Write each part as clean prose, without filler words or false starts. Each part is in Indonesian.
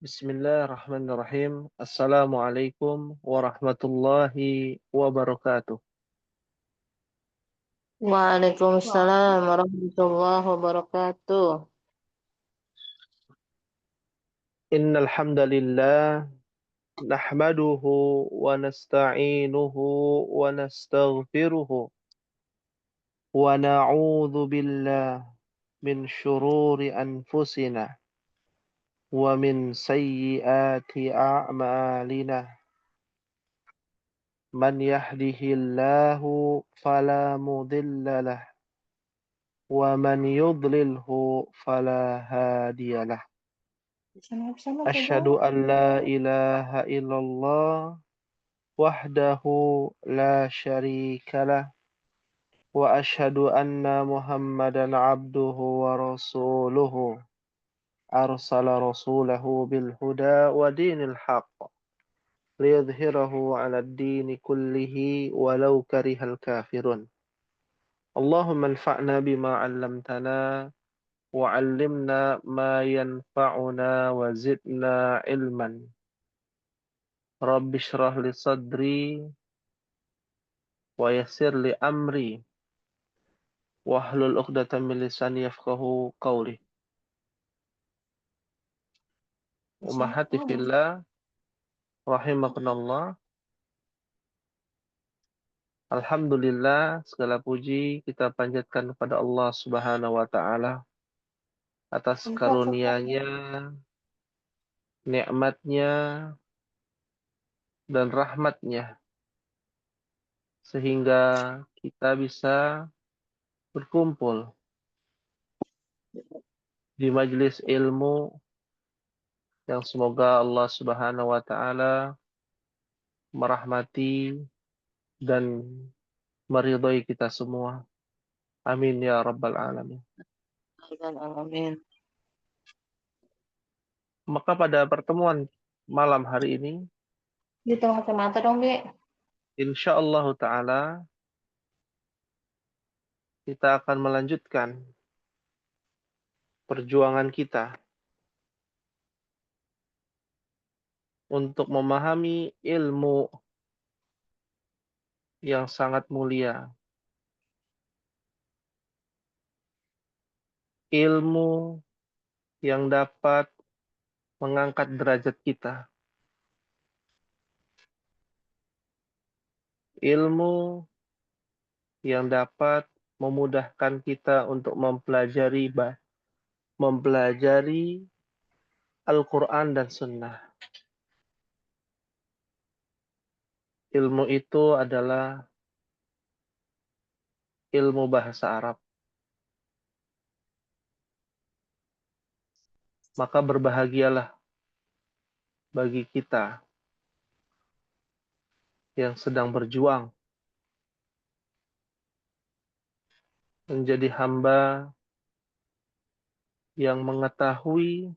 Bismillahirrahmanirrahim. Assalamualaikum warahmatullahi wabarakatuh. Waalaikumsalam warahmatullahi wabarakatuh. Innal hamdalillah nahmaduhu wa nasta'inuhu wa nastaghfiruhu wa na'udzu billah min shururi anfusina wa min sayyiati a'malina. Man yahdihillahu fala mudilla lah wa man yudlilhu fala hadiyalah. Asyhadu an la ilaha illallah wahdahu la syarikalah wa asyhadu anna Muhammadan abduhu wa rasuluhu arsala rasulahu bil huda wa dinil haqq liyudhhirahu 'ala ad-dini kullihi walau karihal kafirun. Allahumma anfa'na bima 'allamtana wa 'allimna ma yanfa'una wa zidna ilman. Rabbi shrah li sadri wa yassir li amri wahlul 'uqdatam min lisani yafqahu qawli. Ummahati fillah rahimakumullah. Alhamdulillah, segala puji kita panjatkan kepada Allah Subhanahu wa taala atas karunia-Nya, nikmat-Nya dan rahmat-Nya sehingga kita bisa berkumpul di majelis ilmu yang semoga Allah Subhanahu wa taala merahmati dan meridhai kita semua. Amin ya rabbal alamin. Amin. Maka pada pertemuan malam hari ini, Gitu kacamata dong, Bi. insyaallah taala kita akan melanjutkan perjuangan kita untuk memahami ilmu yang sangat mulia, ilmu yang dapat mengangkat derajat kita, ilmu yang dapat memudahkan kita untuk mempelajari Al-Quran dan Sunnah. Ilmu itu adalah ilmu bahasa Arab. Maka berbahagialah bagi kita yang sedang berjuang menjadi hamba yang mengetahui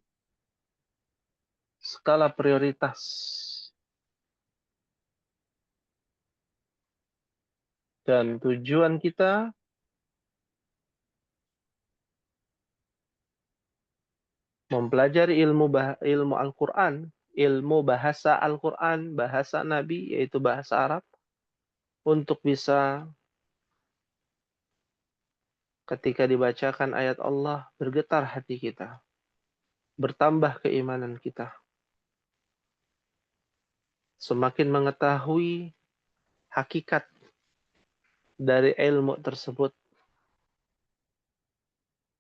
skala prioritas dan tujuan kita mempelajari ilmu Al-Quran, ilmu bahasa Al-Quran, bahasa Nabi, yaitu bahasa Arab, untuk bisa ketika dibacakan ayat Allah, bergetar hati kita, bertambah keimanan kita. Semakin mengetahui hakikat dari ilmu tersebut.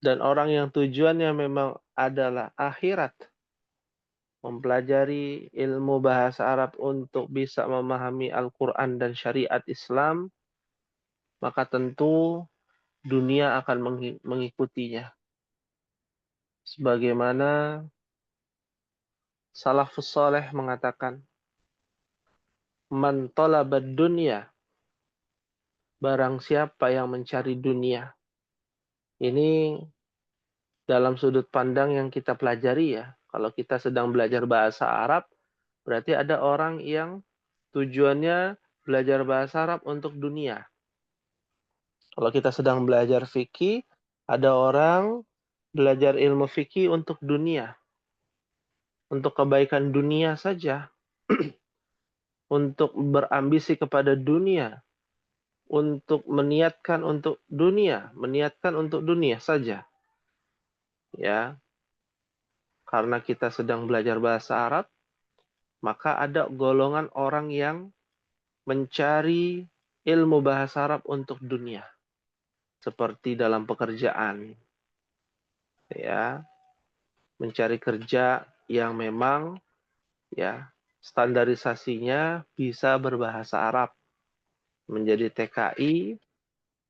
Dan orang yang tujuannya memang adalah akhirat, mempelajari ilmu bahasa Arab untuk bisa memahami Al-Quran dan syariat Islam, maka tentu dunia akan mengikutinya. Sebagaimana salafus saleh mengatakan, man talabad dunya, barang siapa yang mencari dunia. Ini dalam sudut pandang yang kita pelajari ya. Kalau kita sedang belajar bahasa Arab, berarti ada orang yang tujuannya belajar bahasa Arab untuk dunia. Kalau kita sedang belajar fikih, ada orang belajar ilmu fikih untuk dunia. untuk kebaikan dunia saja, untuk berambisi kepada dunia, untuk meniatkan untuk dunia saja, ya. Karena kita sedang belajar bahasa Arab, maka ada golongan orang yang mencari ilmu bahasa Arab untuk dunia, seperti dalam pekerjaan, ya, mencari kerja yang memang, ya, standarisasinya bisa berbahasa Arab, menjadi TKI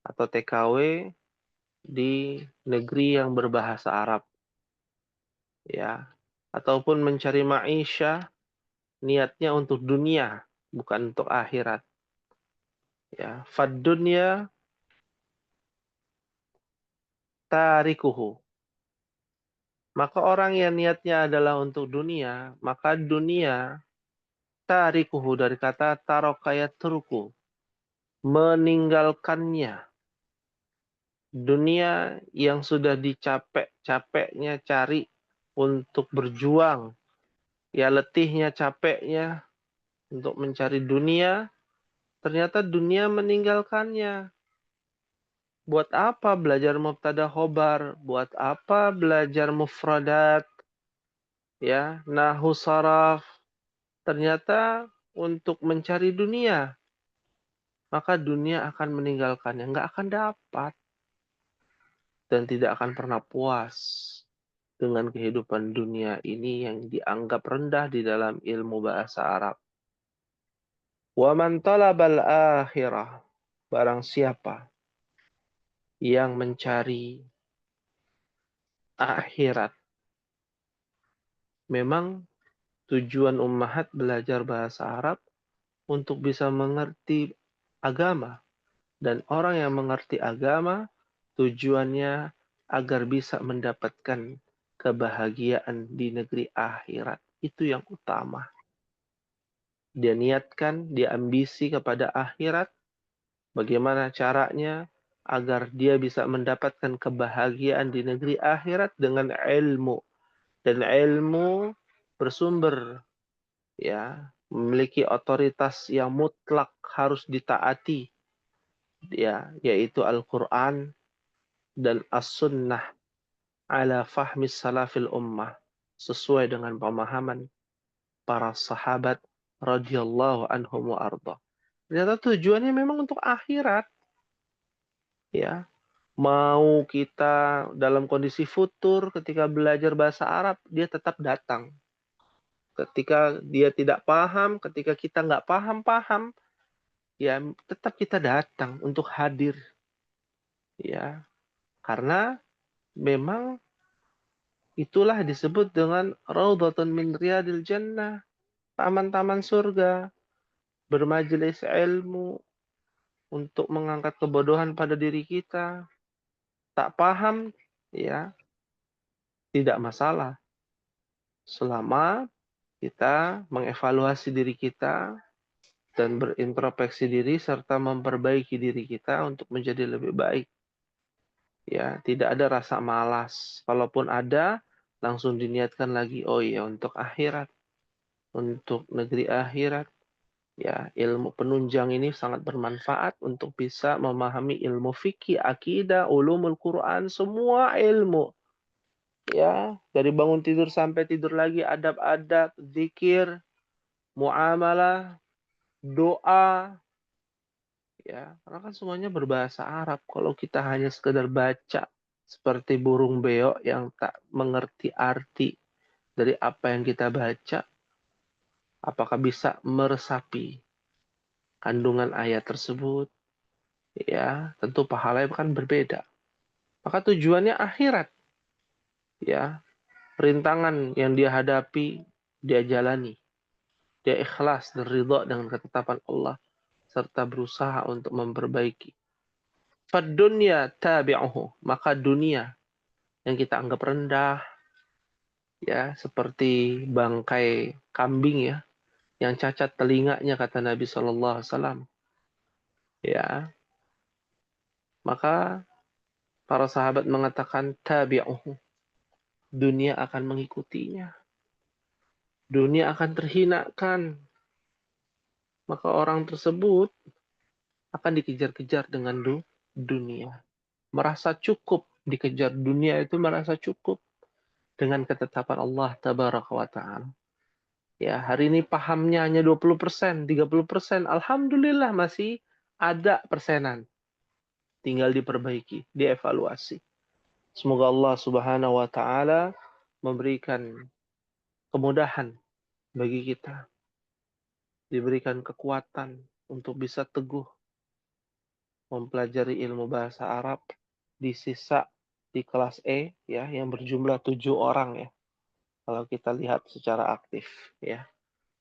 atau TKW di negeri yang berbahasa Arab, ya, ataupun mencari maisha, niatnya untuk dunia, bukan untuk akhirat, ya. Fad dunya tarikuhu. Maka orang yang niatnya adalah untuk dunia, maka dunia tarikuhu dari kata tarokayat turku, meninggalkannya. Dunia yang sudah dicapek-capeknya cari untuk berjuang, ya letihnya, capeknya untuk mencari dunia, ternyata dunia meninggalkannya. Buat apa belajar mubtada khobar? Buat apa belajar mufradat? Ya, nahu saraf. Ternyata untuk mencari dunia, maka dunia akan meninggalkannya. Nggak akan dapat dan tidak akan pernah puas dengan kehidupan dunia ini yang dianggap rendah di dalam ilmu bahasa Arab. Wa man talabal akhirah, barang siapa yang mencari akhirat. Memang tujuan ummahat belajar bahasa Arab untuk bisa mengerti agama. Dan orang yang mengerti agama, tujuannya agar bisa mendapatkan kebahagiaan di negeri akhirat. Itu yang utama. Dia niatkan, dia ambisi kepada akhirat. Bagaimana caranya agar dia bisa mendapatkan kebahagiaan di negeri akhirat dengan ilmu. Dan ilmu bersumber, ya, memiliki otoritas yang mutlak harus ditaati, ya, yaitu Al-Quran dan As-Sunnah ala fahmi salafil ummah, sesuai dengan pemahaman para sahabat radhiyallahu anhum wa arda. Ternyata tujuannya memang untuk akhirat, ya. Mau kita dalam kondisi futur ketika belajar bahasa Arab, dia tetap datang. Ketika dia tidak paham, ketika kita nggak paham, ya tetap kita datang untuk hadir, ya. Karena memang itulah disebut dengan raudhatun min riyadil jannah, taman-taman surga, bermajelis ilmu untuk mengangkat kebodohan pada diri kita. Tak paham, ya, tidak masalah. Selama kita mengevaluasi diri kita dan berintrospeksi diri serta memperbaiki diri kita untuk menjadi lebih baik. Ya, tidak ada rasa malas. Kalaupun ada, langsung diniatkan lagi, oh iya, untuk akhirat, untuk negeri akhirat. Ya, ilmu penunjang ini sangat bermanfaat untuk bisa memahami ilmu fikih, akidah, ulumul Quran, semua ilmu. Ya, dari bangun tidur sampai tidur lagi, adab-adab, zikir, muamalah, doa, ya, karena kan semuanya berbahasa Arab. Kalau kita hanya sekedar baca seperti burung beo yang tak mengerti arti dari apa yang kita baca, apakah bisa meresapi kandungan ayat tersebut? Ya, tentu pahalanya kan berbeda. Maka tujuannya akhirat, ya. Perintangan yang dia hadapi, dia jalani. Dia ikhlas dan ridha dengan ketetapan Allah serta berusaha untuk memperbaiki. Fad dunya tabi'uhu, maka dunia yang kita anggap rendah, ya, seperti bangkai kambing, ya, yang cacat telinganya, kata Nabi SAW, ya, maka para sahabat mengatakan tabi'uhu, dunia akan mengikutinya. dunia akan terhinakan. Maka orang tersebut akan dikejar-kejar dengan dunia. Merasa cukup dikejar dunia itu merasa cukup dengan ketetapan Allah Tabaraka wa Ta'ala. Ya, hari ini pahamnya hanya 20%, 30%. Alhamdulillah masih ada persenan. Tinggal diperbaiki, dievaluasi. Semoga Allah Subhanahu wa Ta'ala memberikan kemudahan bagi kita, diberikan kekuatan untuk bisa teguh mempelajari ilmu bahasa Arab di sisa di kelas E ya yang berjumlah 7 orang ya. Kalau kita lihat secara aktif ya.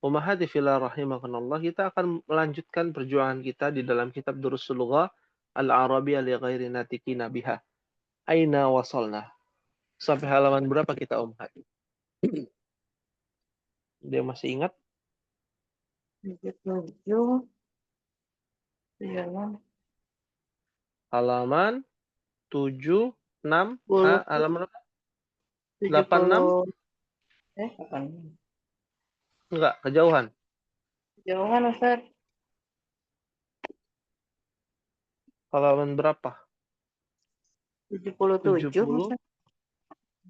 Ummahati fillah rahimakumullah, kita akan melanjutkan perjuangan kita di dalam kitab Durusul Lughah Al-Arabiyyah li ghairi natikina biha. Aina wasalna. Sampai halaman berapa kita Ummahati? Dia masih ingat? 77. Jalan. Halaman 7, 6, 10. halaman 86? 70. Kapan? Enggak, kejauhan. Jauhan, Ustaz. Halaman berapa? 77, 70, Ustaz.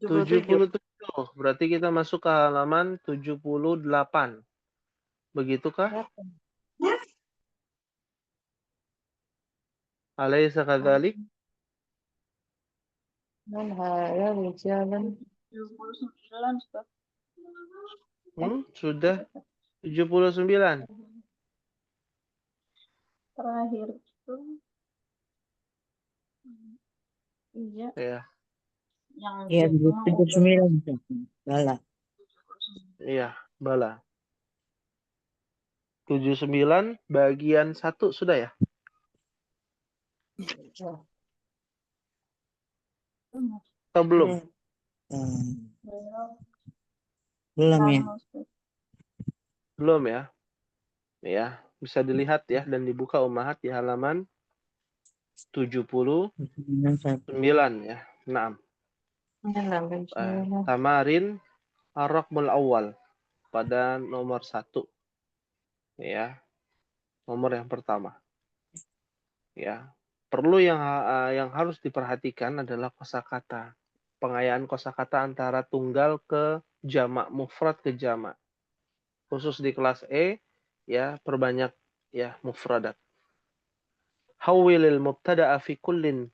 77. 77. Berarti kita masuk ke halaman 78. Begitukah? Alaysa kadzalik? Man haya rijalan. Sudah 79. Terakhir itu iya Ya, yang Iya, 79. Bala. iya, bala. 79 bagian 1 sudah ya? Atau belum? Belum ya. Belum ya? Ya, bisa dilihat ya dan dibuka Ummahat di halaman 79 ya. Naam. Tamarin Ar-Raqmul Awal pada nomor 1. Ya, nomor yang pertama. Ya. Perlu yang harus diperhatikan adalah kosakata. Pengayaan kosakata antara tunggal ke jamak, mufrad ke jamak. Khusus di kelas E ya, perbanyak ya mufradat. Hawwilil mubtada'a fi kullin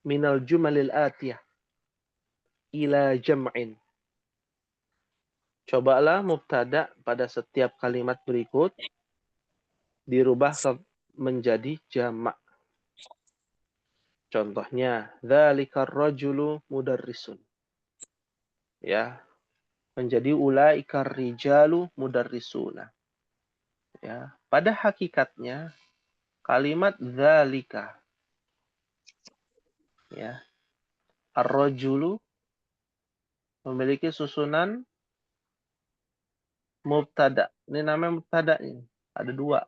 minal jumalil atiyah ila jam'in. Cobalah mubtada pada setiap kalimat berikut dirubah menjadi jamak. Contohnya, dzalikar rajulu mudarrisun. Ya, menjadi ulaikar rijalu mudarrisuna. Ya, pada hakikatnya kalimat dzalika ya, ar-rajulu memiliki susunan mubtada. Ini namanya mubtada ini. Ada 2.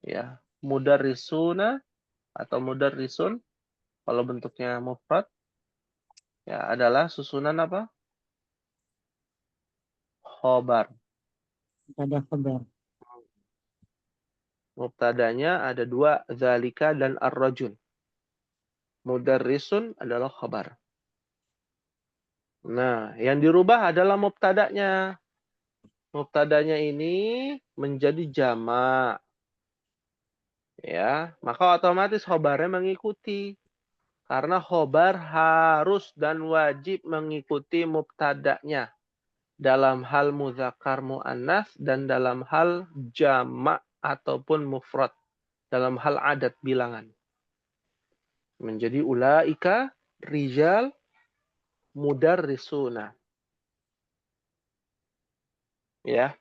Ya, mudarrisuna atau mudarrisun kalau bentuknya mufrad ya adalah susunan apa? Khobar. Ada kabar. Mubtadanya ada 2, zalika dan ar-rajul. Mudarrisun adalah khabar. Nah, yang dirubah adalah mubtadanya. Mubtadanya ini menjadi jamak. Ya, maka otomatis khobarnya mengikuti. Karena khobar harus dan wajib mengikuti mubtadanya. Dalam hal muzakkar mu'annas dan dalam hal jamak ataupun mufrad. Dalam hal adat bilangan. Menjadi ulaika rijal mudarrisuna. Ya.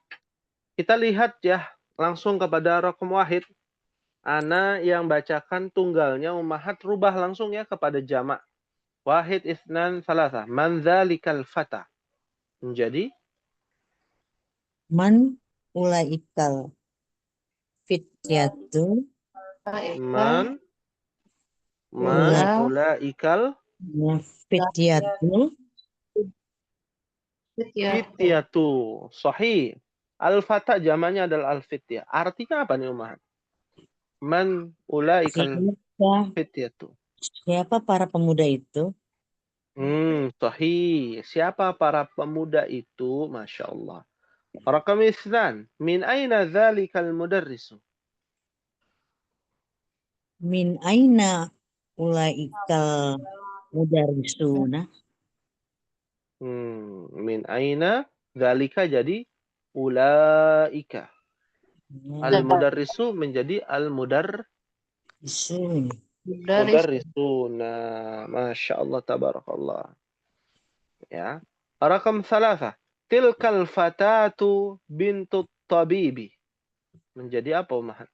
Kita lihat ya langsung kepada raqam wahid. Ana yang bacakan tunggalnya Ummahat rubah langsung ya kepada jamak. Wahid isnan salasa. Man dzalikal fata. Menjadi Man ulaikal fityatu man Ula. ulaikal Fityatu. Fityatu. Sahih. Al-fata jamannya adalah al-fityah. Artinya apa nih Umar? Man ulaikal Siapa, fityatu. siapa para pemuda itu? Sahih. Siapa para pemuda itu? Masya Allah. Rakam isnan. Min aina dhalikal mudarrisu? Min aina ulaikal mudarisuna. Min aina dhalika jadi ulaika. Al-mudarrisu menjadi Isun. mudarrisuna. Masya Allah, tabarakallah. Ya. Rakam thalatha. Tilkal fatatu bintut tabibi. Menjadi apa, Umahat?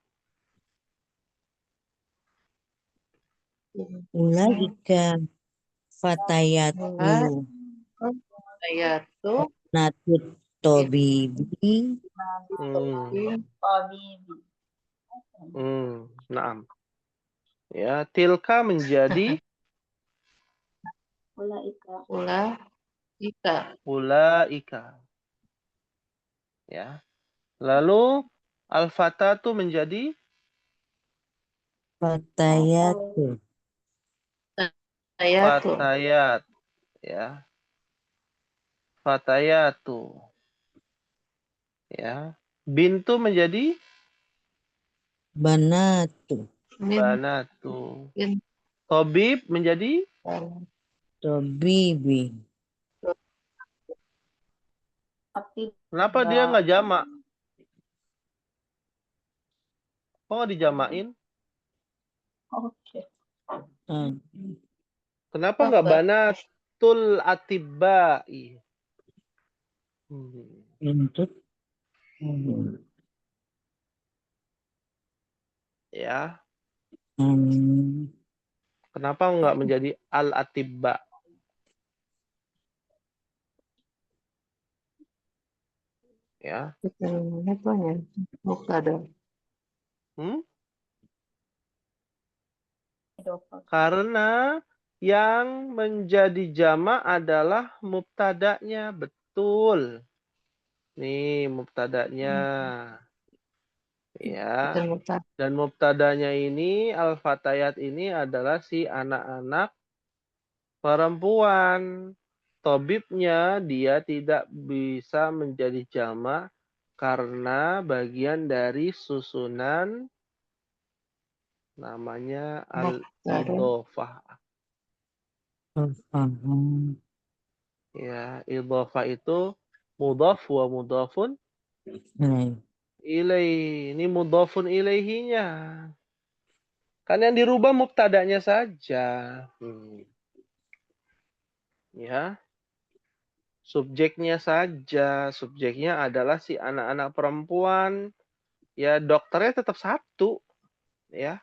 Ulaika fatayatu natut tobibi. Naam. Ya, tilka menjadi ulaika. Ya. Lalu al-fatatu menjadi Fatayatu. fatayat. Ya. Fatayatu. Ya. Bintu menjadi Banatu. banatu. Tobib menjadi Tobibi. kenapa dia nggak jamak? Kok nggak dijamain? Oke. Kenapa nggak banatul atibai? Untuk Ya. hmm, Kenapa nggak menjadi al-atibba? Ya. Hmm? Karena yang menjadi jamak adalah mubtada'nya. Betul. Nih mubtada'nya. Ya. Dan mubtada'nya ini, al-fatayat ini adalah si anak-anak perempuan. Tobibnya dia tidak bisa menjadi jamak karena bagian dari susunan namanya al-idhofah. paham. Ya, idhofah itu mudhaf wa mudhafun Nah, ilaih. Ini mudhafun ilaihinya. Kan yang dirubah mubtada'nya saja. Ya. Subjeknya saja. Subjeknya adalah si anak-anak perempuan. Ya, dokternya tetap satu. Ya.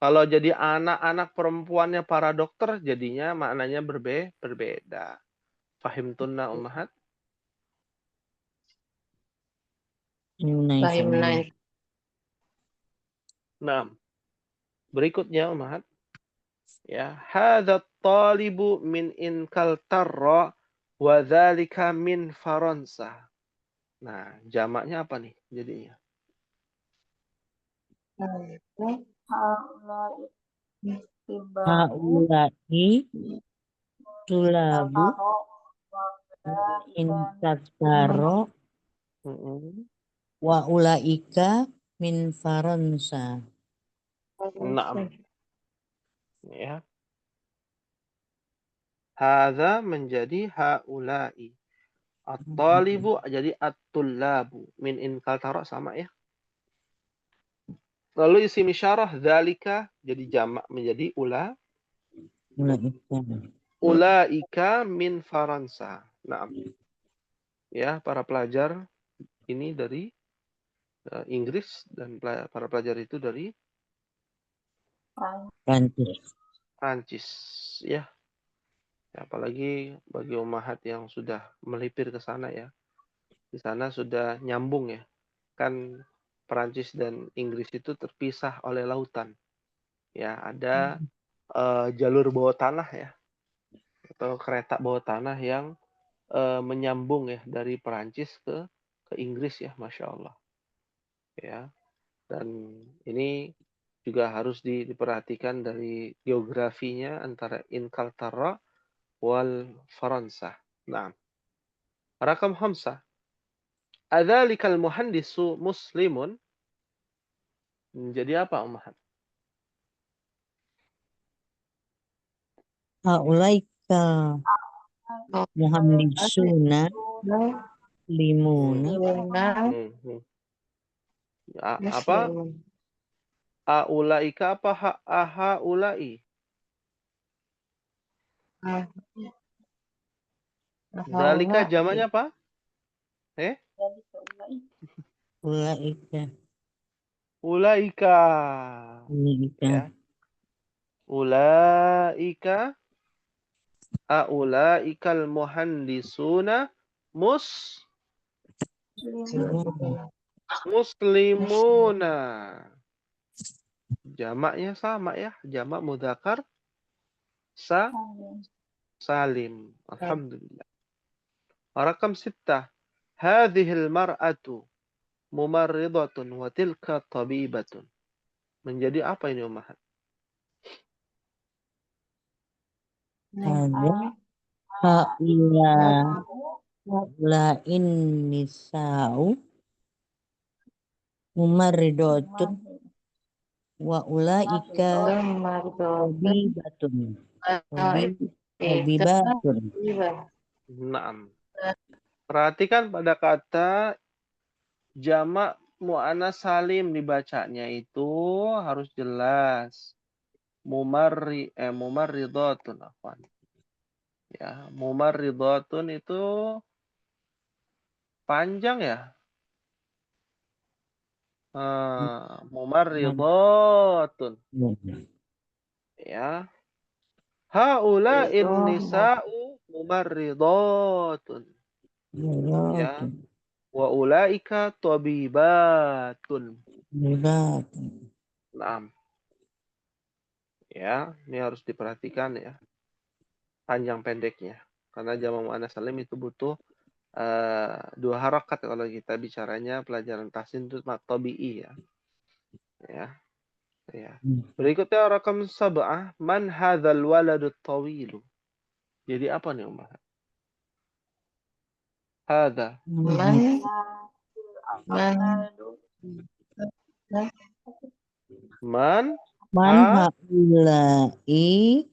Kalau jadi anak-anak perempuannya para dokter, jadinya maknanya berbeda. Fahim tunna ummahat? nice. Nah, berikutnya ummahat. Ya, hadza talibu min Inkaltarra wa dzalika min Faransa. Nah, jamaknya apa nih jadinya? Haulai tulabu intataro wa ulaika min Faransa. Naam. Ya. Hadza menjadi haulai. At-talibu jadi at-tullabu. Min Inkaltarra sama ya. Lalu isim isyarah dzalika jadi jamak menjadi Ulaika. ulaika min Faransa. Naam. Ya, para pelajar ini dari Inggris dan para pelajar itu dari Prancis. Prancis. Ya, apalagi bagi umahat yang sudah melipir ke sana ya. Di sana sudah nyambung ya. Kan Prancis dan Inggris itu terpisah oleh lautan. Ya, ada jalur bawah tanah ya. atau kereta bawah tanah yang menyambung ya dari Perancis ke Inggris ya, Masya Allah. Ya, dan ini juga harus diperhatikan dari geografinya antara Inkaltara wal Faransa. Nah, rakam 5. Adzalikal muhandisu muslimun. Jadi apa, Ummahat? Haulaika muhandisuna limuna. Hmm, hmm. Apa? Aulaika apa ahaulai? Zalika jamaknya apa? Ulaika. Ulaika. Ulaika. Ya. Ulaika. Aulaikal muhandisuna muslimuna. Jamaknya sama ya. Jamak mudzakkar salim. Alhamdulillah. Rakam 6. Hadhil mar'atu mumarridatun wa tilka tabibatun. Menjadi apa ini, Ummahat? Ada haulain nisa'u mumarridatun wa ulaika tabibatun. Tabibatun. Naam. Perhatikan pada kata jamak mu'annas salim dibacanya itu harus jelas. Mumarridatun afwan. Ya, mumarridatun itu panjang ya. Mumarridatun. Ya. Haula'in nisa'u mumarridatun. Ya. Wa ulaika tabibatun. Naam. Ya, ini harus diperhatikan ya. Panjang pendeknya. Karena jamak muannats salim itu butuh 2 harakat kalau kita bicaranya pelajaran tahsin itu tabi'i ya. Ya. Ya. Berikutnya rakam 7. Man hadzal waladut tawilu. Jadi apa nih, Umar? Hadza. Man haulai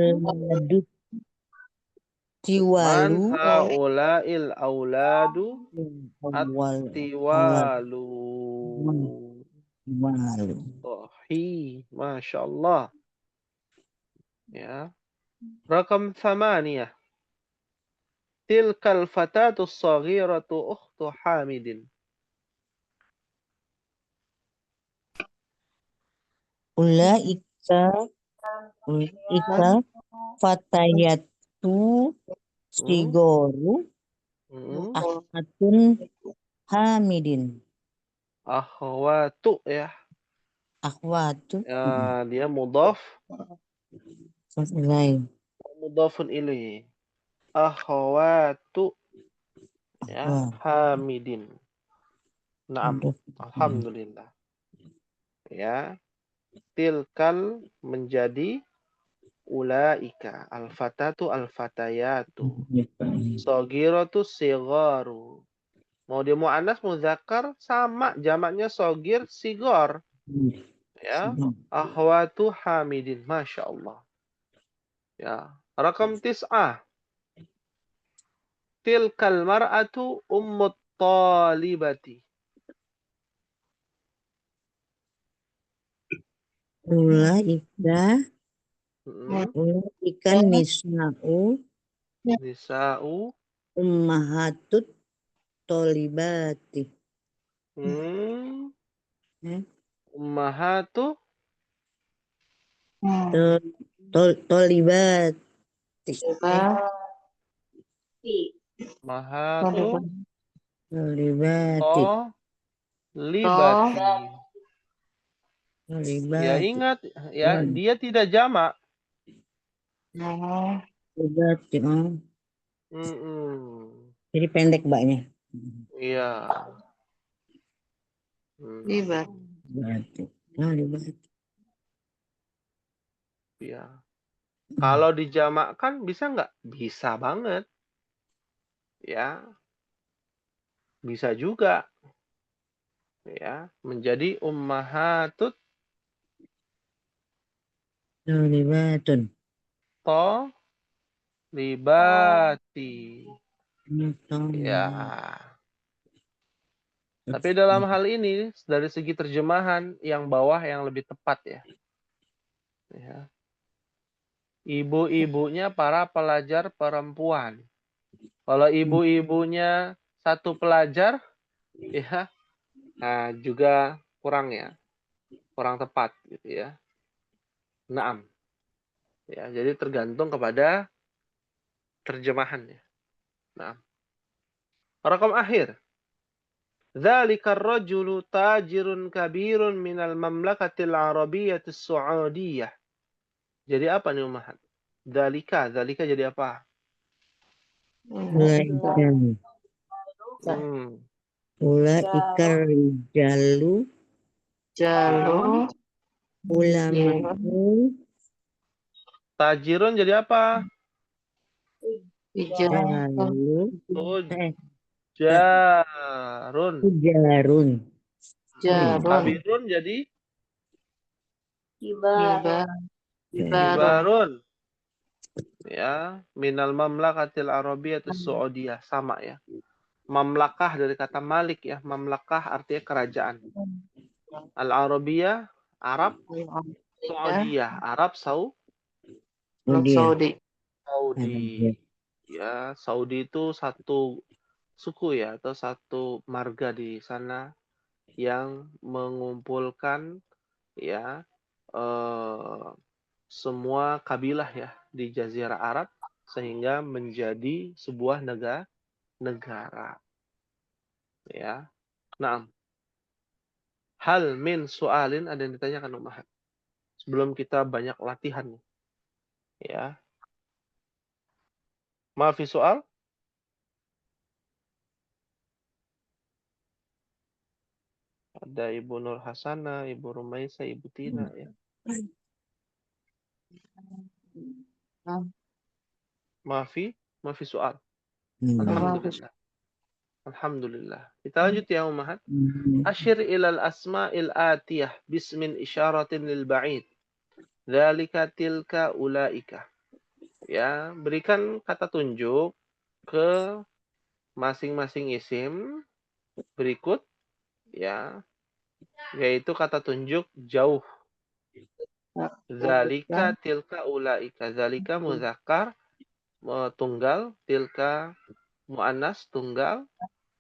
auladut Man tiwalu haula'il auladu awal at-tiwalu. walu. Masya Allah. Ya. Rakam 8. Tilkal fatatu saghiratu ukhtu Hamidin. Ulaika fatayatu sigoru akhwatun Hamidin. Akhwatu ya. Akhwatu. Dia mudhaf. Selesai. Mudhafun ilaih. Akhwatu ya. Hamidin. Naam. Alhamdulillah. Ya. Tilkal menjadi ulaika. Al-fatatu al-fatayatu. Sogiratu sigaru. Mau dia mu'annas muzakkar sama jamaknya sogir sigor. Ya. Akhwatu Hamidin. Masya Allah. Ya. Rakam 9. Tilkal mar'atu ummut talibati. Ulaika Nisa'u ummahatut tolibati. Ummahatu Tolibati. Mahatu Tolibati. libati. Ya Tolibati. ingat ya, dia tidak jamak. Oh, Tolibati. Oh. Mm-mm. Jadi pendek mbaknya. Iya. Hmm. libat. Berarti. Tolibati. Iya. Kalau dijamakkan bisa nggak? Bisa banget. Ya, bisa juga. Ya, menjadi ummahatut Tolibatun. tolibati. Ya. Tapi dalam hal ini, dari segi terjemahan, yang bawah yang lebih tepat ya. Ya. Ibu-ibunya para pelajar perempuan. Kalau ibu-ibunya satu pelajar, ya, nah juga kurang ya, kurang tepat gitu ya. Naam. Ya, jadi tergantung kepada terjemahannya. Naam. Rakam akhir. Dzalika ar-rajulu tajirun kabirun minal mamlakatil arabiyyatis saudiyah. Jadi apa nih Umahat? Dzalika jadi apa? Ulaika. Hmm. Ulaika rijalu. Jalu. Ulama'u. Tajirun jadi apa? Hijau. Jalu. Ta- Tujarun. Tujarun. Jarun. Kabirun jadi Kibar. Kibarun. kibarun. Ya, minal mamlakatil arabiyyatis saudiyah, sama ya. Mamlakah dari kata malik ya. Mamlakah artinya kerajaan. Al-Arabiyah, Arab, Saudiyah, Arab Arab Saudi. Saudi. Ya, Saudi itu satu suku ya, atau satu marga di sana yang mengumpulkan ya semua kabilah ya di Jazirah Arab sehingga menjadi sebuah negara. Ya. Nah, hal min soalin ada yang ditanyakan Umahat. Sebelum kita banyak latihan nih. Ya. Maafi soal? Ada Ibu Nur Hasana, Ibu Rumaisa, Ibu Tina ya. Maafi soal. Alhamdulillah. Alhamdulillah. Kita lanjut ya Umahat. Asyir ilal asma'il atiyah bismin isyaratin lil ba'id. Dzalika tilka ulaika. Ya, berikan kata tunjuk ke masing-masing isim berikut ya, yaitu kata tunjuk jauh. Zalika tilka ulaika. Zalika muzakkar tunggal, tilka muannas tunggal,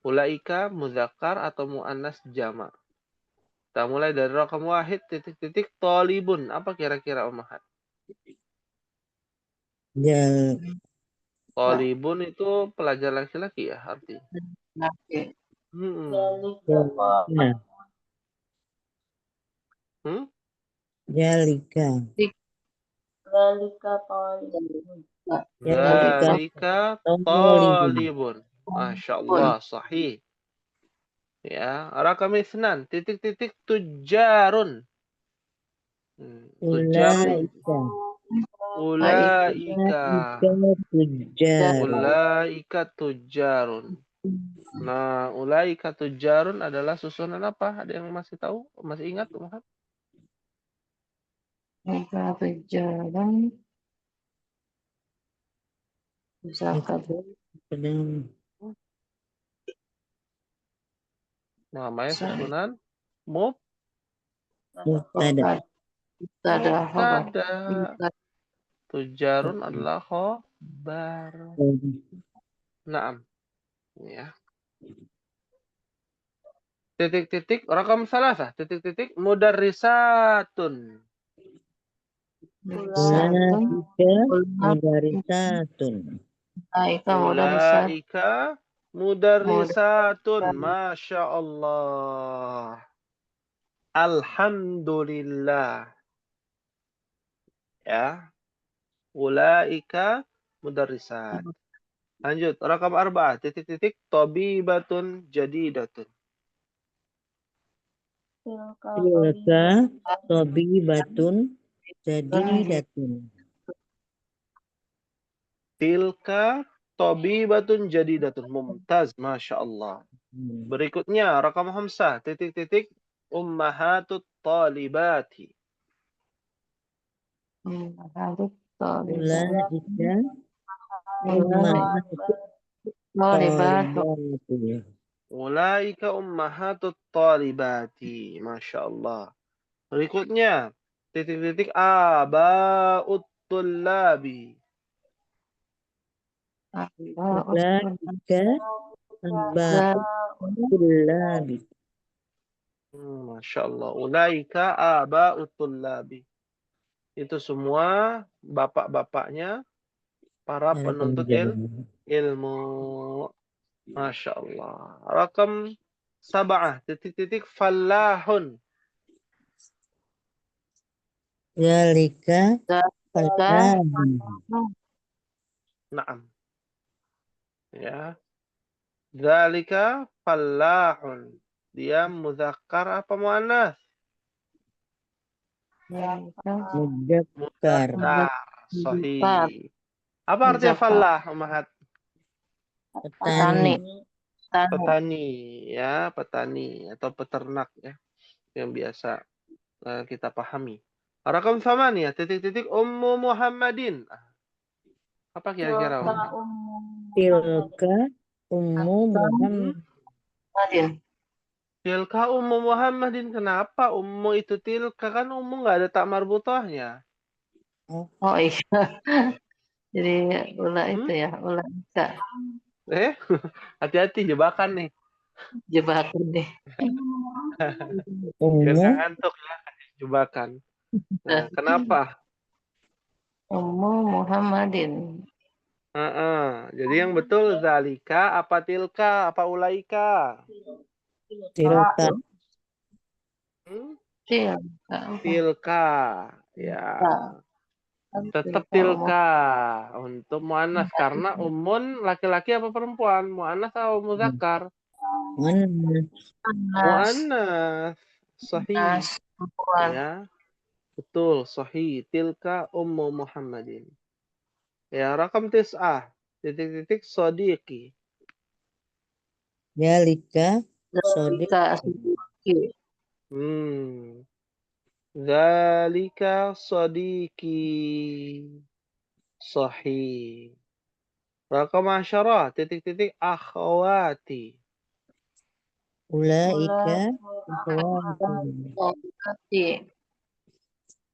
ulaika muzakkar atau muannas jamak. Kita mulai dari rakam wahid titik-titik tolibun. Apa kira-kira Umahat? Tolibun itu pelajar laki-laki ya artinya. Laki. Hmm. Hmm? Jalika. Zalika Tolibun. talibun. Masya Allah, sahih. Ya, rakam isnan, titik-titik tujarun. Tujarun. Ulaika. Ulaika. Tujar. Ulaika tujarun. Nah, ulaika tujarun adalah susunan apa? Ada yang masih tahu? Masih ingat? Muhammad? Mereka berjalan. Zakat. Namanya susunan Mubtada. mubtada. Tujarun adalah khobar. Naam. Ya. Titik-titik rakam salasah. Titik-titik mudarrisatun. Ulaika mudarisatun. Ulaika mudarrisatun. Masya Allah. Alhamdulillah. Ya. Ulaika mudarrisat. Lanjut. Rakam 4. Titik-titik. Tabibatun jadidatun. Tilka tabibatun jadidatun. Tilka tabibatun jadidatun. Mumtaz. Masya Allah. Berikutnya. Rakam 5. Titik-titik. Ummahatut talibati. Harus tolibat. Ulaika ummahatut Tolibat. talibati. Ulaika ummahatut talibati. Masya Allah. Berikutnya. Titik-titik. Aba'ut tullabi. Ulaika abba'ullabi. Masya Allah. Ulaika aba'ut tullabi. Itu semua bapak-bapaknya para penuntut ilmu. Masya Allah. Rakam 7. Titik-titik. Fallahun. Zalika falahun. Naam. Ya. Zalika fallahun. Dia muzakkar apa muannas? Mudakkar. Sahih. Apa artinya fallah, Mahat? Petani. Petani, ya, petani atau peternak ya, yang biasa kita pahami. Rakam 8, titik-titik Ummu Muhammadin. Apa kira-kira? Tilka ummu Muhammadin. Tilka Ummu Muhammadin. Kenapa Ummu itu tilka? Kan Ummu nggak ada tak marbutahnya. Oh iya. Jadi ulah itu ya, ulah bisa Hati-hati jebakan nih. jebakan deh. Biar Ummu nggak ngantuk ya, jebakan. Nah, kenapa? Ummu Muhammadin. Jadi yang betul zalika apa tilka apa ulaika? tilka Tilka. Ya. Tetap tilka untuk muannas karena umun laki-laki apa perempuan? Muannas atau muzakkar? Muannas. Sahih. Ya. Betul, sahih. Tilka ummu Muhammadin. Ya, rakam 9. Titik-titik sodiqi. Zalika Zalika sodiqi. Sahih. Rakam 10. Titik-titik akhwati. ulaika akhwati.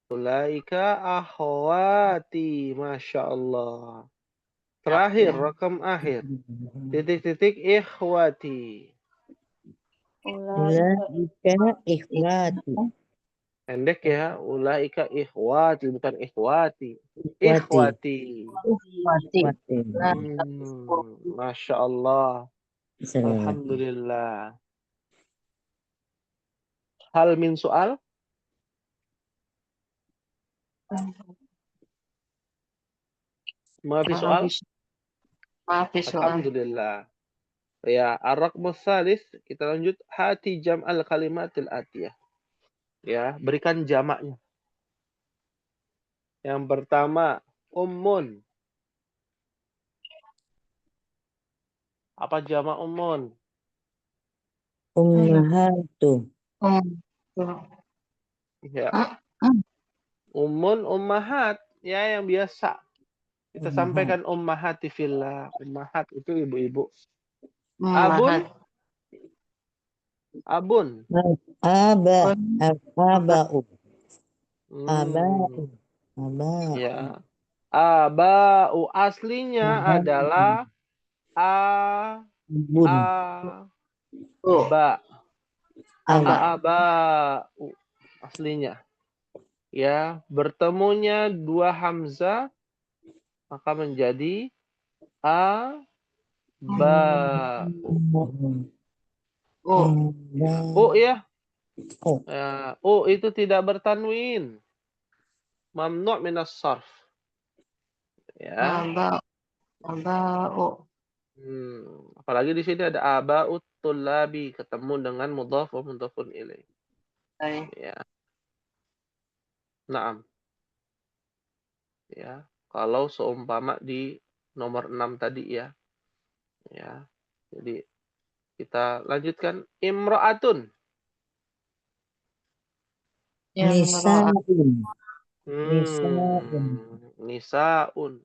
Ulaika akhwati. Masya Allah. Terakhir, rakam akhir. Titik-titik ikhwati. Ulaika ikhwati. Pendek ya. Ulaika ikhwati. Bukan ikhwati. Ikhwati. Masya Allah. Alhamdulillah. Hal min soal? Maafi soal? Maafi soal. Alhamdulillah. Ya, ar-raqmus salis, kita lanjut hati jam'al kalimatil atiyah. Ya, berikan jamaknya. Yang pertama, ummun. Apa jamak ummun? Ummahatu. Ya. Ummun, ummahat. Ya, yang biasa. Kita sampaikan ummahati fillah. Ummahat itu ibu-ibu. Abun. Abun. Aba'u. Ya. Aba'u aslinya adalah Aba'u aslinya. Ya, bertemunya dua hamzah maka menjadi ba'u. Ya. U itu tidak bertanwin. Mamnu' minas sarf. Ya. Aba'u. Apalagi di sini ada aba'ut tullabi ketemu dengan mudhaf wa mudhafun ilaih. Baik. Ya. Naam. Ya. Kalau seumpama di nomor 6 tadi ya. Ya. Jadi kita lanjutkan imra'atun. Imra'at. Nisa'un. Nisa'un. Nisaun.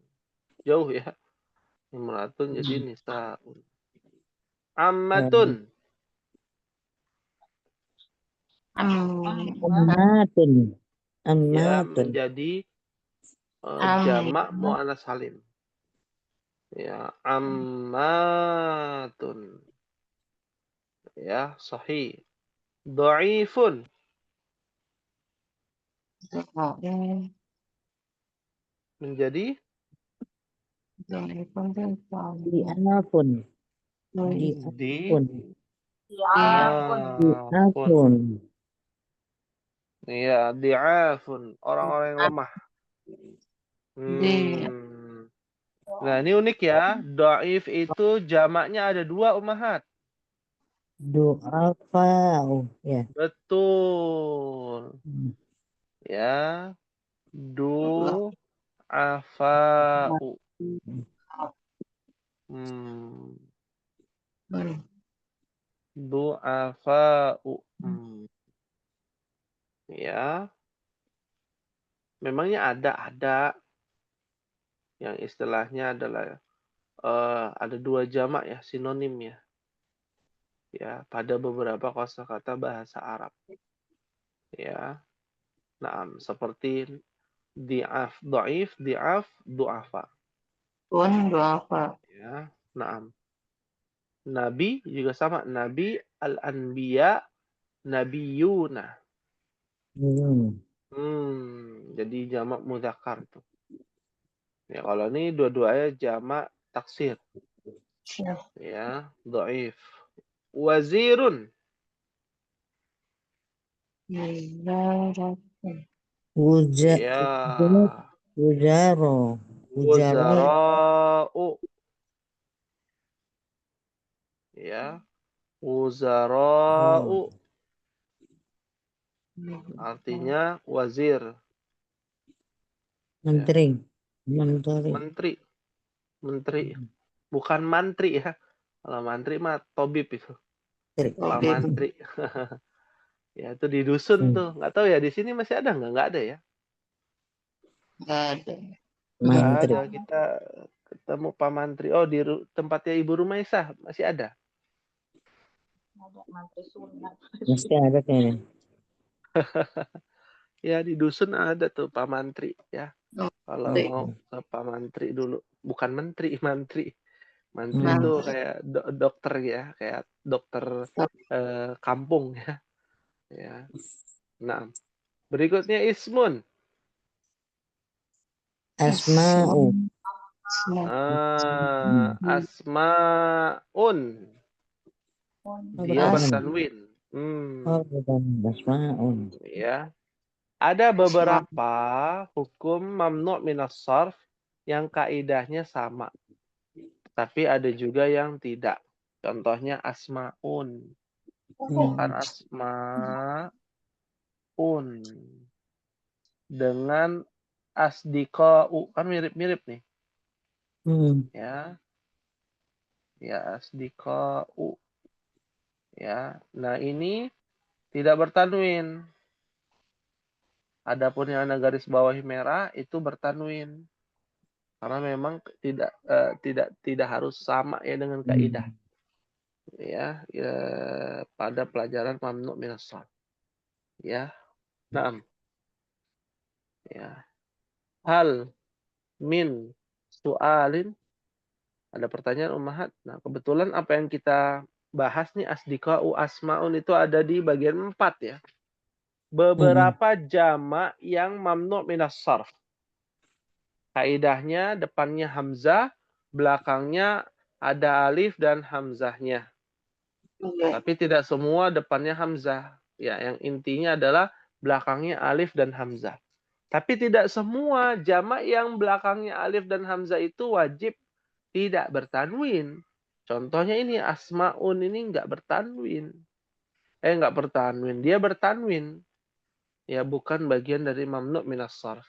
Jauh ya. Imra'atun jadi nisaun. Ammatun. Ammatun. Ya, Ammatun. menjadi Am. jamak muannas salim. Ya, ammatun. Ya, sahih. Dhaifun. Menjadi Di'afun. di Di'afun. afun. Di'afun. Ya, di'afun. Orang-orang yang lemah. Di. Nah, ini unik ya. Dhaif itu jamaknya ada 2 ummahat. Du'afa'u. Ya. Betul. Ya, du'afa'u. Du'afa'u. Ya, memangnya ada yang istilahnya adalah ada 2 jamak ya, sinonim ya. Ya, pada beberapa kosakata bahasa Arab. Ya. Nah, seperti di'af, dhaif, di'af, du'afa. Du'afa. Ya. Naam. Nabi juga sama. Nabi, al-anbiya, nabiyuna. Jadi jamak mudzakkar tuh. Ya, kalau ini dua-duanya jamak taksir. Ya, dhaif. Wazirun. Ya. Wuzaro. Wuzaro. Wuzara'u. Ya. Wuzara'u. Artinya wazir. Menteri. Ya. Menteri. Menteri. Menteri. Bukan mantri ya. Kalau mantri mah tobib itu. Kalau mantri. Ya, itu di dusun tuh. Nggak tahu ya, di sini masih ada nggak? Nggak ada ya? Nggak ada. Nggak Mantri. ada. Kita ketemu Pak Mantri. Oh, di tempatnya Ibu Rumaisah masih ada. Mesti ada kayaknya. Ya, di dusun ada tuh Pak Mantri ya. Kalau Menteri. mau ke Pak Mantri dulu. Bukan menteri, mantri. Mantri itu kayak dokter ya, kayak dokter kampung ya. Ya. Nah, berikutnya ismun. Asma'u. Asmaun. Dia Asma'un. bertanwin. Oh, bukan Asma'un. Ya. Ada beberapa hukum mamnu' minas sarf yang kaidahnya sama. Tapi ada juga yang tidak. Contohnya asmaun. Kan asmaun. Dengan asdiqa'u. Kan mirip-mirip nih. Ya. Ya, asdiqa'u. Ya. Nah, ini tidak bertanwin. Adapun yang ada garis bawahi merah itu bertanwin. Karena memang tidak harus sama ya dengan kaidah. Ya, pada pelajaran mamnu' minas sarf. Ya. Naam. Ya. Hal min su'alin. Ada pertanyaan ummahat. Nah, kebetulan apa yang kita bahas nih asdiqa'u asmaun itu ada di bagian 4 ya. Beberapa jamak yang mamnu' minas sarf. Kaidahnya depannya hamzah, belakangnya ada alif dan hamzahnya. Tapi tidak semua depannya hamzah. Ya, yang intinya adalah belakangnya alif dan hamzah. Tapi tidak semua jamak yang belakangnya alif dan hamzah itu wajib tidak bertanwin. Contohnya ini asmaun ini nggak bertanwin. Nggak bertanwin, dia bertanwin. Ya, bukan bagian dari mamnu' minas sarf.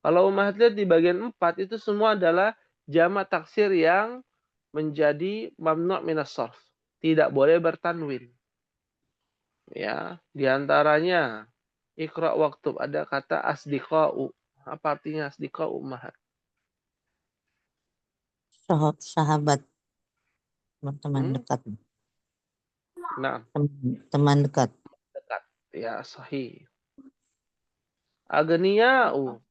Kalau Ummahat lihat di bagian 4 itu semua adalah jamak taksir yang menjadi mamnu' minas sarf. Tidak boleh bertanwin. Ya, di antaranya Iqra waktub ada kata asdiqa'u. Apa artinya asdiqa'u Ummahat? Sahabat, teman dekat, Nah, teman dekat. dekat. Ya, sahih. Aghniya'u.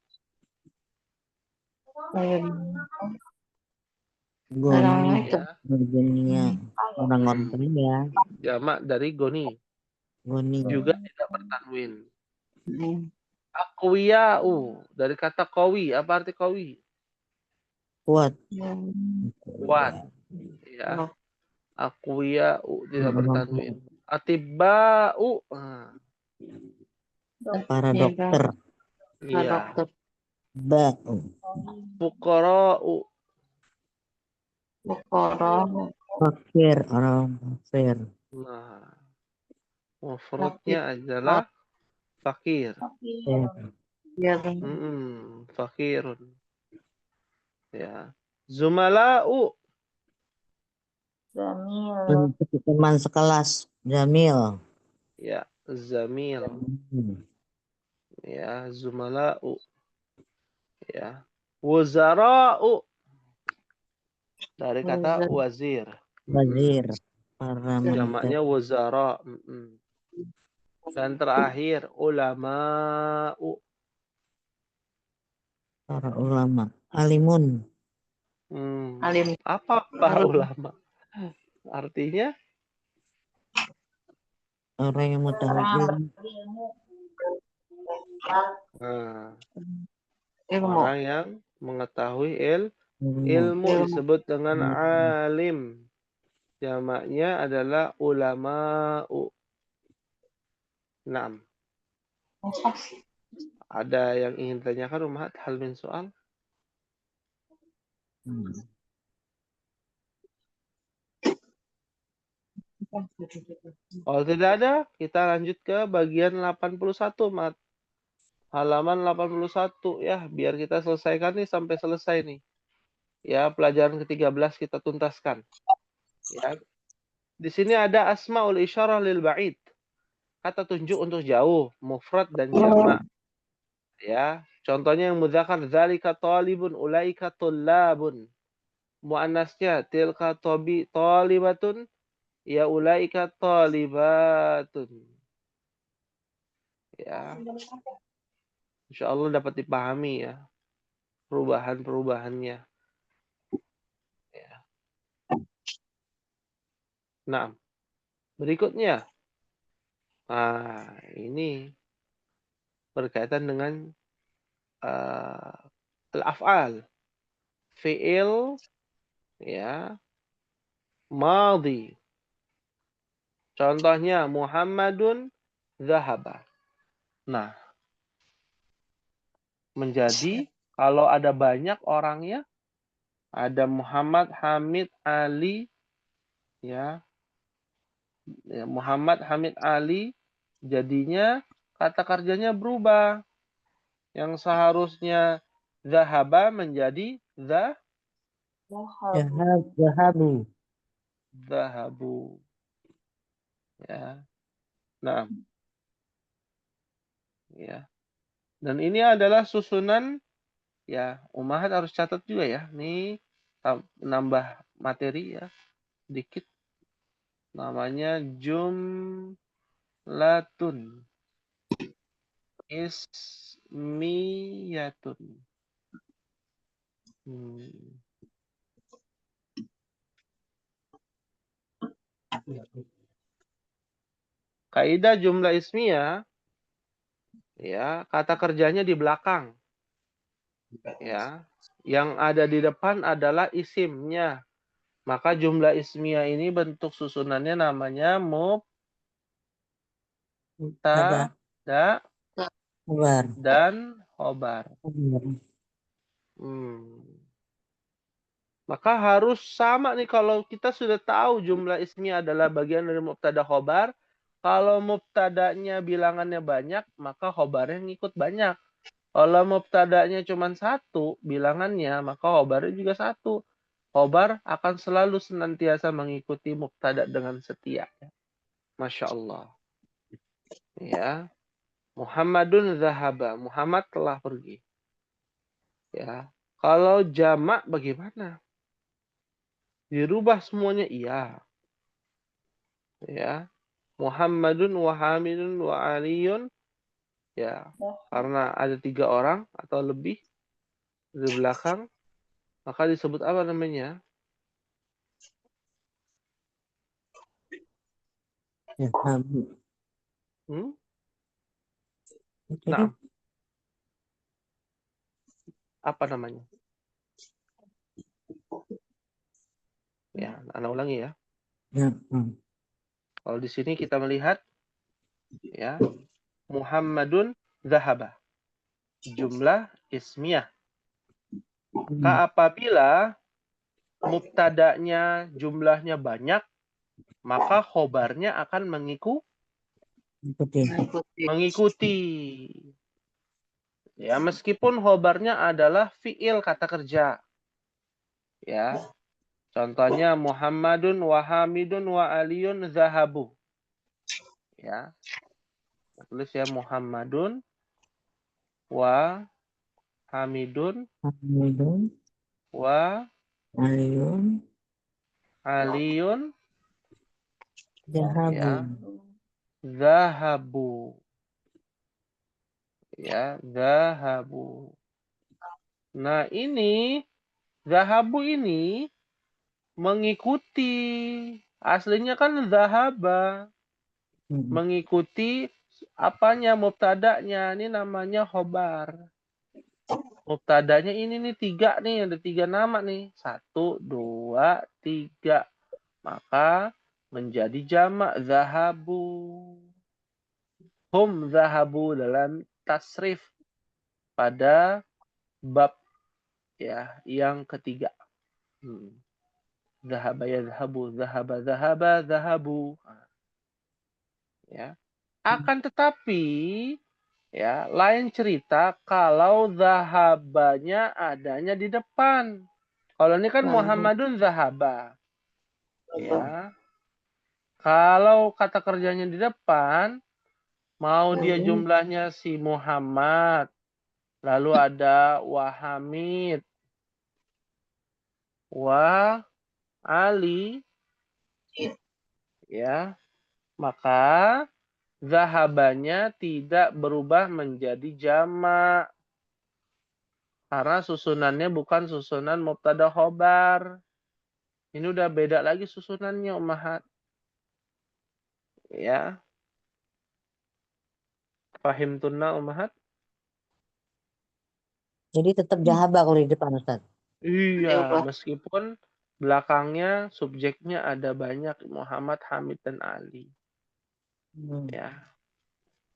Goni, itu. Ya, dunia, orang-orang kaya. jamak dari goni. Goni, Juga tidak bertanwin. Hmm. Aqwiya'u. Dari kata qawi. Apa arti qawi? kuat. Kuat. Ya. Aqwiya'u tidak bertanwin. Orang Atibba'u. para Iya, dokter. Iya. dokter. Ba'u, Fuqara'u. Fuqara. fakir, orang fakir. Nah, mufradnya adalah fakir. Iya, Fakirun. Ya. Zumala'u. Teman sekelas, Jamil. Ya, zamil. Ya, zumala'u. Ya. Wuzara'u. Dari kata wazir. Wazir, para menteri, Jamaknya wuzara. Dan terakhir ulama'u. para ulama, alimun, Alim. Apa para ulama? Artinya orang yang mutawatir, Ilmu. orang yang mengetahui ilmu disebut dengan alim. Jamaknya adalah ulama'u. 6. Ada yang ingin tanyakan Ummahat hal min soal? Kalau tidak ada, kita lanjut ke bagian 81, Mat. Halaman 81 ya, biar kita selesaikan nih sampai selesai nih. Ya, pelajaran ke-13 kita tuntaskan. Ya. Di sini ada asmaul isyarah lil ba'id. Kata tunjuk untuk jauh, mufrad dan jamak. Ya, contohnya yang mudzakkar dzalika talibun, ulaika tullabun. Muannasnya tilka talibatun, ya ulaika talibatun. Ya, insyaallah dapat dipahami ya perubahan-perubahannya. Ya. Nah, berikutnya. Nah, ini berkaitan dengan al-af'al. Fi'il ya, madhi. Contohnya Muhammadun zahaba. Nah, menjadi kalau ada banyak orangnya, ada Muhammad, Hamid, Ali, ya, Muhammad, Hamid, Ali, jadinya kata kerjanya berubah. Yang seharusnya zahaba menjadi Zahabu, zahabu. Ya. Nah, ya. Dan ini adalah susunan ya, Ummahat harus catat juga ya. Nih nambah materi ya sedikit. Namanya jumlatun ismiyatun. Kaidah jumlah ismiyah ya, kata kerjanya di belakang. Ya. Yang ada di depan adalah isimnya. Maka jumlah ismiyah ini bentuk susunannya namanya mubtada kabar, dan khobar. Khobar. Maka harus sama nih kalau kita sudah tahu jumlah ismiyah adalah bagian dari mubtada khobar. Kalau mubtadanya bilangannya banyak, maka khobarnya ngikut banyak. Kalau mubtadanya cuma satu bilangannya, maka khobarnya juga satu. Khobar akan selalu senantiasa mengikuti mubtada dengan setia. Masya Allah. Ya, Muhammadun zahaba. Muhammad telah pergi. Ya, kalau jamak bagaimana? Dirubah semuanya iya. Ya, Muhammadun wa Hamidun wa Aliyun. Ya, karena ada 3 orang atau lebih di belakang, maka disebut apa namanya? Yazhabu. Nah, apa namanya? Ya, Anda ulangi ya. Ya. Kalau di sini kita melihat ya, Muhammadun zahaba. Jumlah ismiyah. Maka apabila mubtadanya jumlahnya banyak, maka khobarnya akan mengikuti. Ya, meskipun khobarnya adalah fiil kata kerja. Ya. Contohnya Muhammadun wa Hamidun wa Aliyun zahabu. Ya. Tulis ya Muhammadun wa Hamidun wa Aliyun Zahabu. ya zahabu. Ya, zahabu. Nah, ini zahabu ini mengikuti. Aslinya kan zahaba. Mengikuti apanya mubtadanya. Ini namanya khobar. Mubtadanya ini nih 3 nih. Ada 3 nama nih. 1, 2, 3. Maka menjadi jamak zahabu. Hum zahabu dalam tasrif pada bab ya yang ketiga. Zahaba yazhabu, zahaba zahaba zahabu. Ya. Akan tetapi ya, lain cerita kalau zahabanya adanya di depan. Kalau ini kan Muhammadun zahaba. Ya. Kalau kata kerjanya di depan, mau dia jumlahnya si Muhammad, lalu ada Wahamid, wa Ali, ya, maka zahabanya tidak berubah menjadi jamak. Karena susunannya bukan susunan mubtada khobar. Ini udah beda lagi susunannya, Ummahat. Ya. Fahim tunna, Ummahat? Jadi tetap jahaba kalau di depan, Ustaz. Iya, meskipun belakangnya subjeknya ada banyak Muhammad, Hamid, dan Ali. Ya.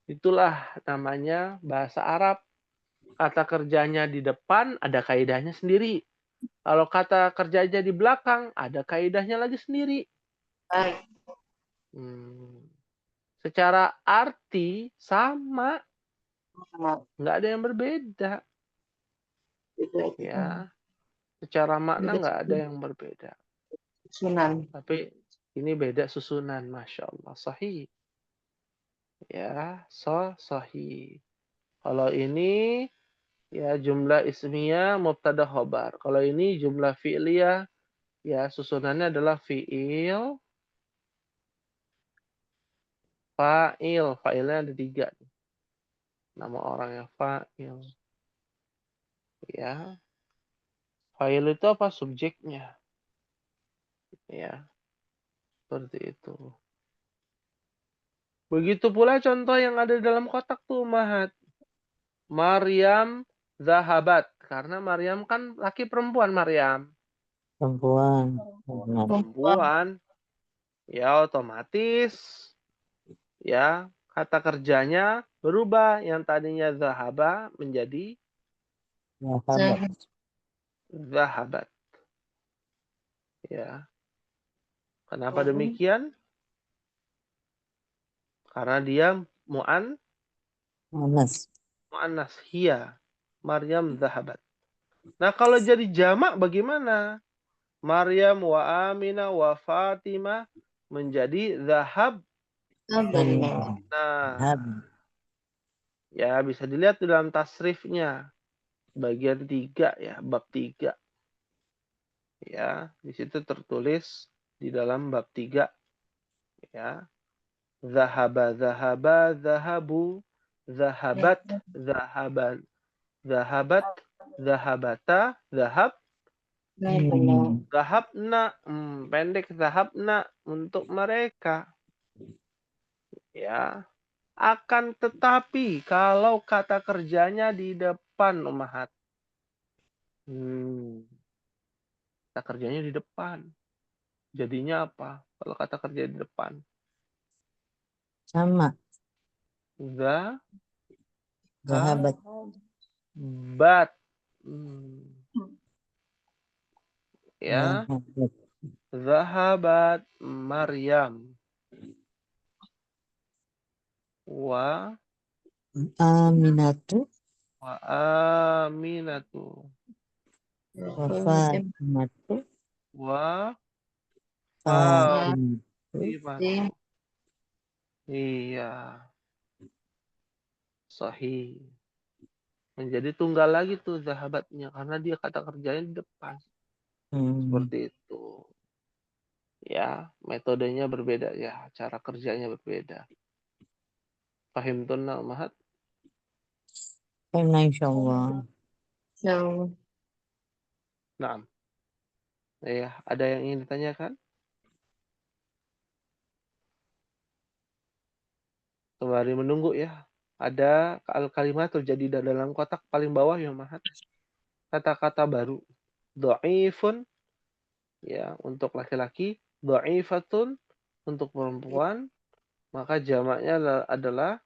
Itulah namanya bahasa Arab. Kata kerjanya di depan ada kaidahnya sendiri. Kalau kata kerjanya di belakang ada kaidahnya lagi sendiri. Secara arti sama. Nggak ada yang berbeda. Ya. Secara makna nggak ada yang berbeda. Sunan. Tapi ini beda susunan, Masya Allah. Sahih. Ya, sahih. Kalau ini ya jumlah ismiyah mubtada khobar. Kalau ini jumlah fi'liyah ya susunannya adalah fi'il, fa'il. Fa'ilnya ada 3. Nama orangnya fa'il. Ya. Fa'il itu apa? Subjeknya. Ya. Seperti itu. Begitu pula contoh yang ada di dalam kotak tuh, Mahat. Maryam zahabat. Karena Maryam kan laki perempuan Maryam. Perempuan. Ya otomatis ya kata kerjanya berubah, yang tadinya zahaba menjadi Zahabat. zahabat. Ya. Kenapa demikian? Karena dia Mu'annas. mu'annas. Hiya. Maryam zahabat. Nah, kalau jadi jamak bagaimana? Maryam wa Aminah wa Fatimah menjadi zahab. Abdullah. Nah, Zahab. ya bisa dilihat di dalam tasrifnya. Bagian 3 ya, bab 3. Ya, di situ tertulis di dalam bab 3 ya. Zahaba, zahaba, zahabu, zahabat, zahaban, zahabat, zahabata, zahab, Abdullah. zahabna. Pendek zahabna untuk mereka. Ya. Akan tetapi kalau kata kerjanya di depan Ummahat. Kata kerjanya di depan. Jadinya apa? Kalau kata kerja di depan. Sama. Zahabat. Zahabat. Ya. Zahabat. Zahabat Maryam. Wa Aminatu. Aminatu. Wa Fatimatu. Wa Fatimatu. Fatimatu. Iya. Sahih. Menjadi tunggal lagi tuh zahabatnya. Karena dia kata kerjanya di depan. Seperti itu. Ya, metodenya berbeda ya. Cara kerjanya berbeda. Fahim tunna Ummahat? Karena insyaallah. Nah. Ya, ada yang ingin ditanyakan? Sembari menunggu ya. Ada kalimat terjadi dalam kotak paling bawah ya Mahat. Kata-kata baru. Do'ifun ya untuk laki-laki, do'ifatun untuk perempuan, maka jamaknya adalah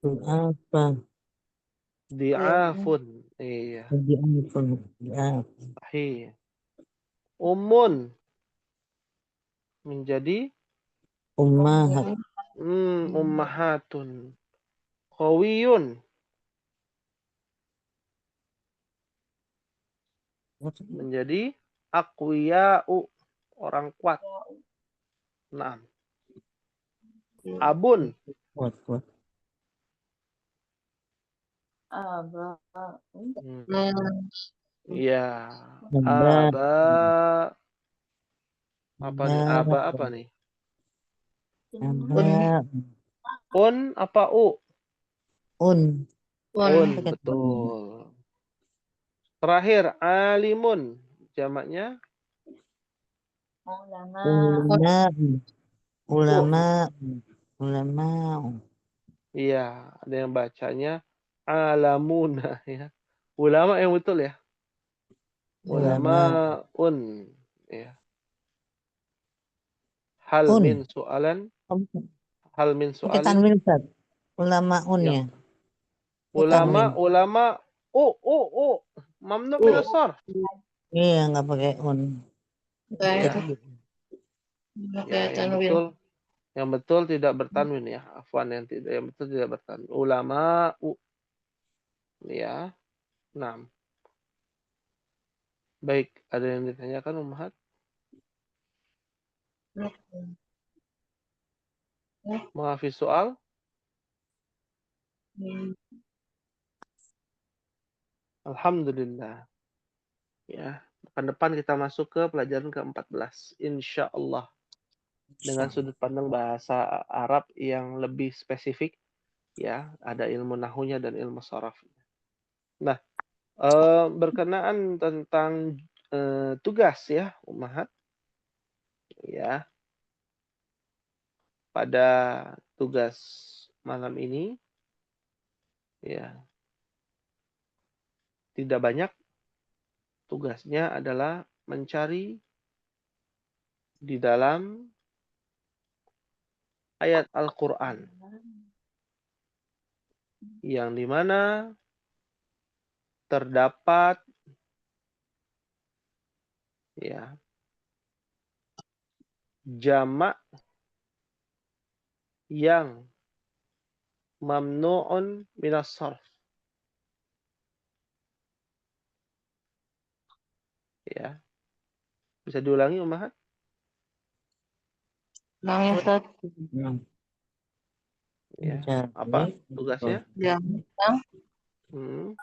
Apa? di'afun. Iya, Di'afun. sahih. Ummun menjadi Ummahat. ummahatun. Qawiyun menjadi aqwiya'u, orang kuat. Nah, abun. Kuat. Iya. Aba. Aba. Apa nih? Aba apa nih? Aba. Un apa u? Un. Un, Pakai betul. Terakhir, alimun. Jamaknya? ulama. Ulama. Ulama. Iya, ada yang bacanya alamuna. Ya. Ulama yang betul ya. Ulama. Ulamaun. Ya. Hal Un. min soalan. Hal min Pakai soalin. tanwin Ustaz. Ulama un Yang ya. Pakai tanwin. ulama. U. Mamnu min as-sarf. Iya, nggak pakai un. Ya. Ya, yang Tanwin. betul. Yang betul tidak bertanwin ya. Afwan yang betul tidak bertanwin. Ulama ya. Nah. Baik, ada yang ditanyakan Ummahat? Maafis soal? Alhamdulillah. Ya, pekan depan kita masuk ke pelajaran ke-14. Insya Allah. Dengan sudut pandang bahasa Arab yang lebih spesifik. Ya, ada ilmu nahunya dan ilmu sharaf. Nah, berkenaan tentang tugas ya, Ummahat. Ya, pada tugas malam ini, ya, tidak banyak. Tugasnya adalah mencari di dalam ayat Al-Quran yang dimana terdapat ya jamak yang mamnu'un minas sarf. Ya. Bisa diulangi, Ummahat? Ulangi Ustaz. Ya. Jadi, Apa tugasnya? Yang Hmm.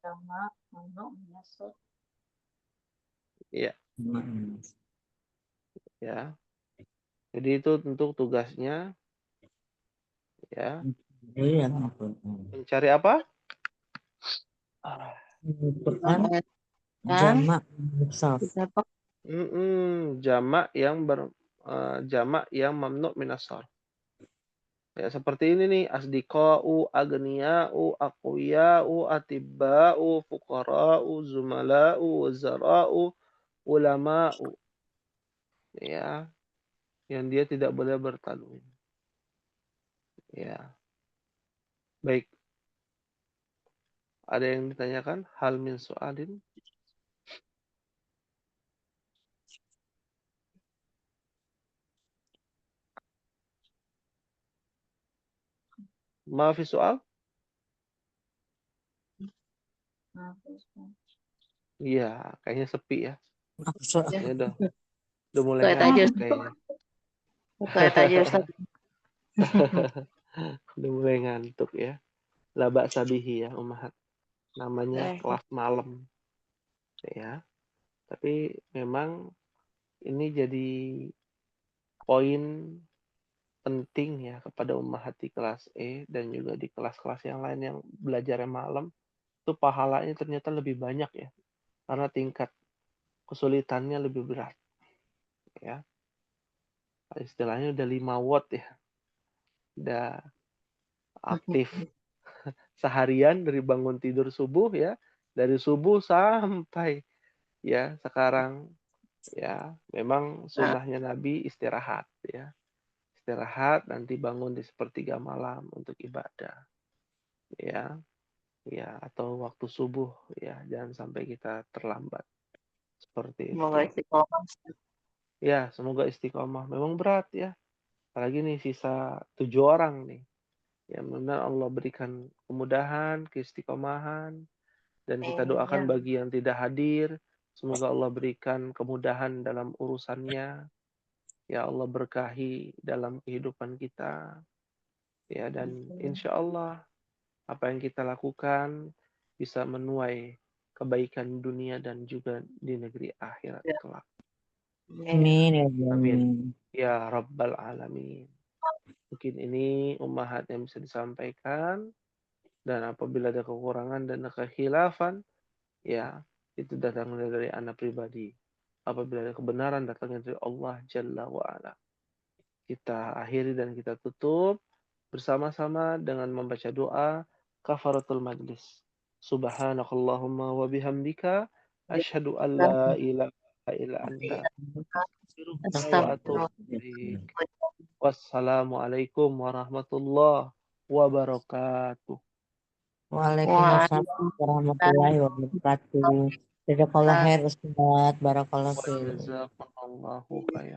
jamak mamnu minas sarf. Ya. Ya. Jadi itu untuk tugasnya ya. Mencari apa? Quran Kan jamak mushaf. dapat Jamak yang jamak yang mamnu minas sarf. Ya, seperti ini nih, asdiqa'u, agniya'u, aqwiya'u, atibba'u, fuqara'u, zumala'u, wazara'u, ulama'u. Ya, yang dia tidak boleh bertalwin. Ya. Baik. Ada yang ditanyakan? Hal min su'alin? Ma fi soal? Iya, kayaknya sepi ya. Kayaknya udah mulai Tuh aja ngantuk Ustaz. kayaknya. Tuh aja Ustaz. Udah mulai ngantuk ya. La ba'sa bihi ya, Ummahat. Namanya kelas malam. Ya. Tapi memang ini jadi poin penting ya kepada ummahat di kelas E dan juga di kelas-kelas yang lain yang belajarnya malam. Itu pahalanya ternyata lebih banyak ya. Karena tingkat kesulitannya lebih berat. Ya. Istilahnya udah 5 watt ya. Udah aktif seharian dari bangun tidur subuh ya. Dari subuh sampai ya sekarang ya memang sunnahnya Nabi istirahat ya. Istirahat nanti bangun di sepertiga malam untuk ibadah. Ya, ya atau waktu subuh ya, jangan sampai kita terlambat. Seperti Semoga itu. istiqomah. Ya, semoga istiqomah. Memang berat ya. Apalagi nih sisa 7 orang nih. Ya, mudah-mudahan Allah berikan kemudahan, keistiqomahan, dan kita doakan bagi yang tidak hadir, semoga Allah berikan kemudahan dalam urusannya. Ya Allah berkahi dalam kehidupan kita. Ya, dan insya Allah apa yang kita lakukan bisa menuai kebaikan dunia dan juga di negeri akhirat kelak. Amin ya Amin. amin. Ya Rabbal Alamin. Mungkin ini ummahat yang bisa disampaikan. Dan apabila ada kekurangan dan kekhilafan, ya itu datangnya dari anak pribadi. Apabila ada kebenaran datangnya dari Allah Jalla wa'ala. Kita akhiri dan kita tutup bersama-sama dengan membaca doa kafaratul majlis. Subhanakallahumma wa bihamdika asyhadu an la ilaha illa anta astaghfiruka wa atubu ilaik. Wassalamualaikum warahmatullahi wabarakatuh. Waalaikumsalam warahmatullahi wabarakatuh. Jazakallah khair Ustaz. Barakallahu Wa fiik. jazakumullahu khairan.